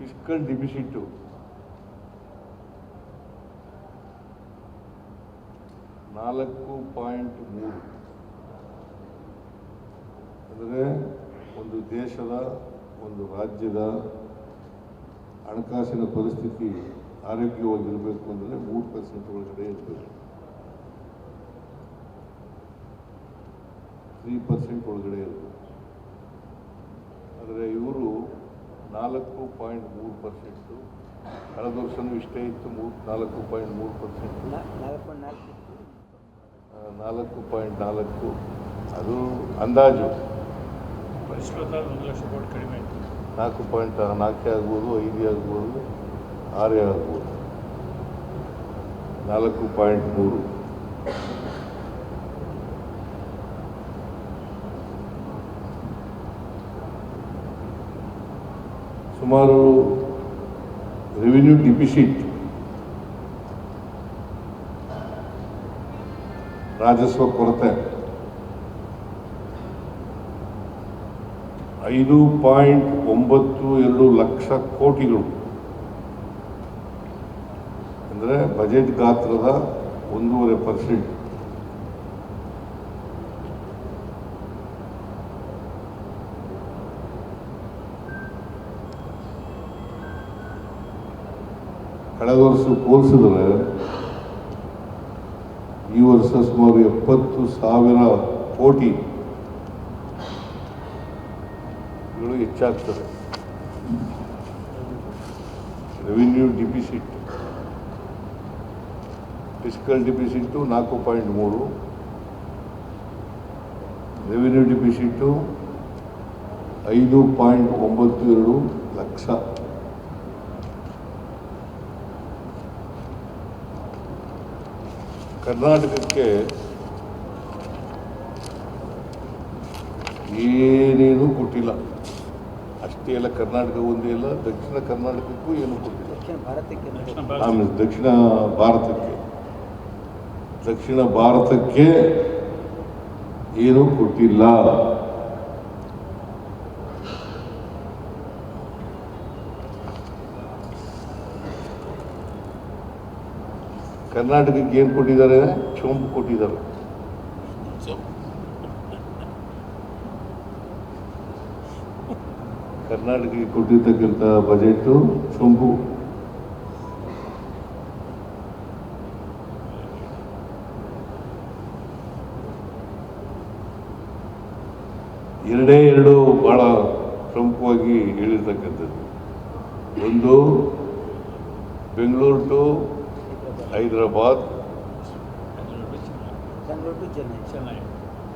Fiscal deficit 4.3 ಅಂದರೆ ಒಂದು ದೇಶದ ಒಂದು ರಾಜ್ಯದ ಹಣಕಾಸಿನ ಪರಿಸ್ಥಿತಿ ಆರೋಗ್ಯವಾಗಿರಬೇಕು ಅಂದರೆ 3% ಒಳಗಡೆ ಇರಬೇಕು. 3% ಒಳಗಡೆ ಇರಬೇಕು. ಆದರೆ ಇವರು 4.3%, ಕಳೆದ ವರ್ಷವೂ ಇಷ್ಟೇ ಇತ್ತು. 4.3%, 4.4 ಅದು ಅಂದಾಜು. ಪರಿಷ್ಕೃತ 1 ಲಕ್ಷ ಕೋಟಿ ಕಡಿಮೆ ಆಯಿತು. 4.4 ಆಗ್ಬೋದು, 5 ಆಗ್ಬೋದು, 6 ಆಗ್ಬೋದು. 4.3 ಸುಮಾರು ರೆವಿನ್ಯೂ ಡಿಫಿಸಿಟ್, ರಾಜಸ್ವ ಕೊರತೆ 5.92 ಲಕ್ಷ ಕೋಟಿಗಳು, ಅಂದರೆ ಬಜೆಟ್ ಗಾತ್ರದ 1.5%. ಕಳೆದ ವರ್ಷ ಹೋಲಿಸಿದ್ರೆ ಈ ವರ್ಷ ಸುಮಾರು 70,000 ಕೋಟಿಗಳು ಹೆಚ್ಚಾಗ್ತದೆ. Revenue deficit, fiscal deficit 4.3, revenue deficit 5.92 lakh. ಕರ್ನಾಟಕಕ್ಕೆ ಏನೇನೂ ಕೊಟ್ಟಿಲ್ಲ. ಅಷ್ಟೇ ಅಲ್ಲ, ಕರ್ನಾಟಕ ಒಂದೇ ಅಲ್ಲ, ದಕ್ಷಿಣ ಕರ್ನಾಟಕಕ್ಕೂ ಏನೂ ಕೊಟ್ಟಿಲ್ಲ. ಆಮೇಲೆ ದಕ್ಷಿಣ ಭಾರತಕ್ಕೆ ಏನೂ ಕೊಟ್ಟಿಲ್ಲ. ಕರ್ನಾಟಕಕ್ಕೆ ಏನು ಕೊಟ್ಟಿದ್ದಾರೆ? ಚೊಂಬು ಕೊಟ್ಟಿದ್ದಾರೆ. ಕರ್ನಾಟಕಕ್ಕೆ ಕೊಟ್ಟಿರ್ತಕ್ಕಂಥ ಬಜೆಟು ಚೊಂಬು. ಎರಡು ಬಹಳ ಪ್ರಮುಖವಾಗಿ ಹೇಳಿರ್ತಕ್ಕಂಥದ್ದು. ಒಂದು, ಬೆಂಗಳೂರು ಟು ಹೈದರಾಬಾದ್, ಬೆಂಗಳೂರು ಟು ಚೆನ್ನೈ.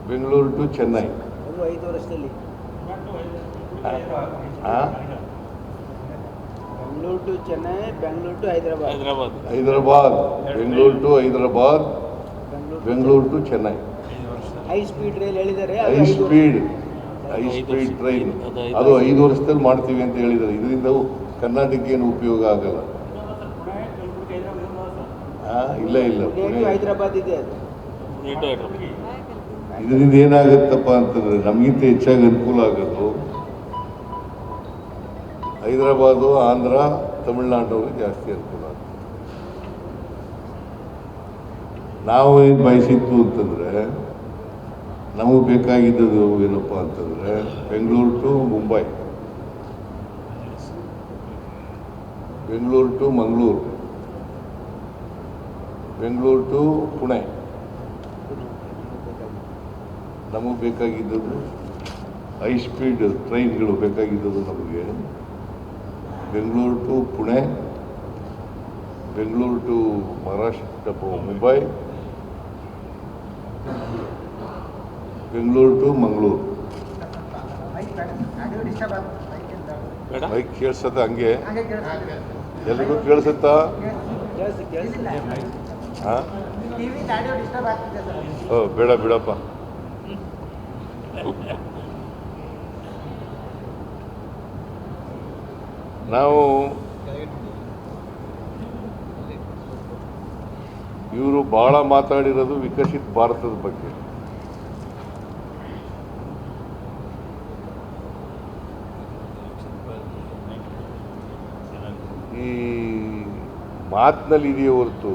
5 ವರ್ಷದಲ್ಲಿ Bengaluru to Chennai, Bengaluru to Hyderabad, Bengaluru to Hyderabad, Bengaluru to Chennai. High speed rail ಹೇಳಿದ್ದಾರೆ. ಹೈ ಸ್ಪೀಡ್ ಟ್ರೈನ್ ಅದು 5 ವರ್ಷದಲ್ಲಿ ಮಾಡ್ತೀವಿ ಅಂತ ಹೇಳಿದ್ದಾರೆ. ಇದರಿಂದ ಕರ್ನಾಟಕಕ್ಕೆ ಏನು ಉಪಯೋಗ ಆಗಲ್ಲ. ಇಲ್ಲ ಹೈದರಾಬಾದ್ ಇದೆ. ಇದರಿಂದ ಏನಾಗುತ್ತಪ್ಪ ಅಂತಂದ್ರೆ ನಮಗಿಂತ ಹೆಚ್ಚಾಗಿ ಅನುಕೂಲ ಆಗೋದು ಹೈದರಾಬಾದು, ಆಂಧ್ರ, ತಮಿಳುನಾಡವ್ರಿಗೆ ಜಾಸ್ತಿ ಅನುಕೂಲ ಆಗುತ್ತೆ. ನಾವು ಏನು ಬಯಸಿತ್ತು ಅಂತಂದರೆ, ನಮಗೆ ಬೇಕಾಗಿದ್ದದು ಏನಪ್ಪ ಅಂತಂದರೆ Bengaluru to Mumbai, Bengaluru to Mangaluru, Bengaluru to Pune. ನಮಗೆ ಬೇಕಾಗಿದ್ದದು ಹೈ ಸ್ಪೀಡ್ ಟ್ರೈನ್ಗಳು ಬೇಕಾಗಿದ್ದದು ನಮಗೆ Bengaluru to Pune, Bengaluru to Maharashtra Mumbai, Bengaluru to Mangaluru. Bike ಕೇಳಿಸತ್ತ? ಹಂಗೆ ಎಲ್ರಿಗೂ ಕೇಳಿಸುತ್ತಾ? ಹಾಂ, ಬೇಡ ಬಿಡಪ್ಪ. ನಾವು ಇವರು ಭಾಳ ಮಾತಾಡಿರೋದು ವಿಕಸಿತ ಭಾರತದ ಬಗ್ಗೆ. ಈ ಮಾತಿನಲ್ಲಿ ಇದೆಯೇ ಹೊರತು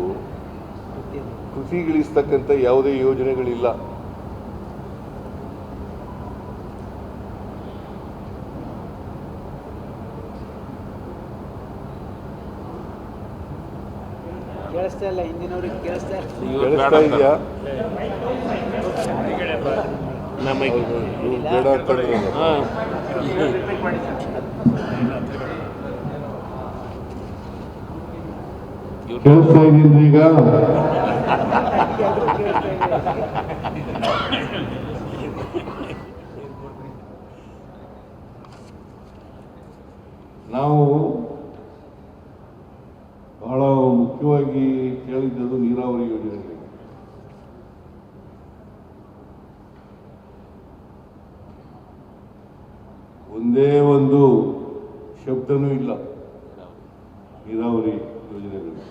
ಗೊತ್ತಿಲ್ಲ. ಕೃಷಿಗಿಳಿಸ್ತಕ್ಕಂಥ ಯಾವುದೇ ಯೋಜನೆಗಳಿಲ್ಲ. ಕೇಳಿಸ್ತಾ ಇಲ್ಲ, ಹಿಂದಿನವ್ರಿಗೆ ಕೇಳಿಸ್ತಾ ಇಲ್ಲ. ಕೇಳಿಸ್ತಾ ಇದೆಯಾ? ಈ ಕಡೆ ಬಾ. ಹೌದು, ಇವ್ರು ಬೇಡ ಅಂತ ಹೇಳಿದ್ರು. ಕೇಳಿಸ್ತಾ ಇದೀನಿ ಈಗ. ಎಲ್ರೂ ಕೇಳಿಸ್ತಾ ಇದೆ. ನಾವು ಬಹಳ ಮುಖ್ಯವಾಗಿ ಕೇಳಿದ್ದದು ನೀರಾವರಿ ಯೋಜನೆಗಳಿಗೆ. ಒಂದೇ ಒಂದು ಶಬ್ದನೂ ಇಲ್ಲ ನೀರಾವರಿ ಯೋಜನೆಗಳು.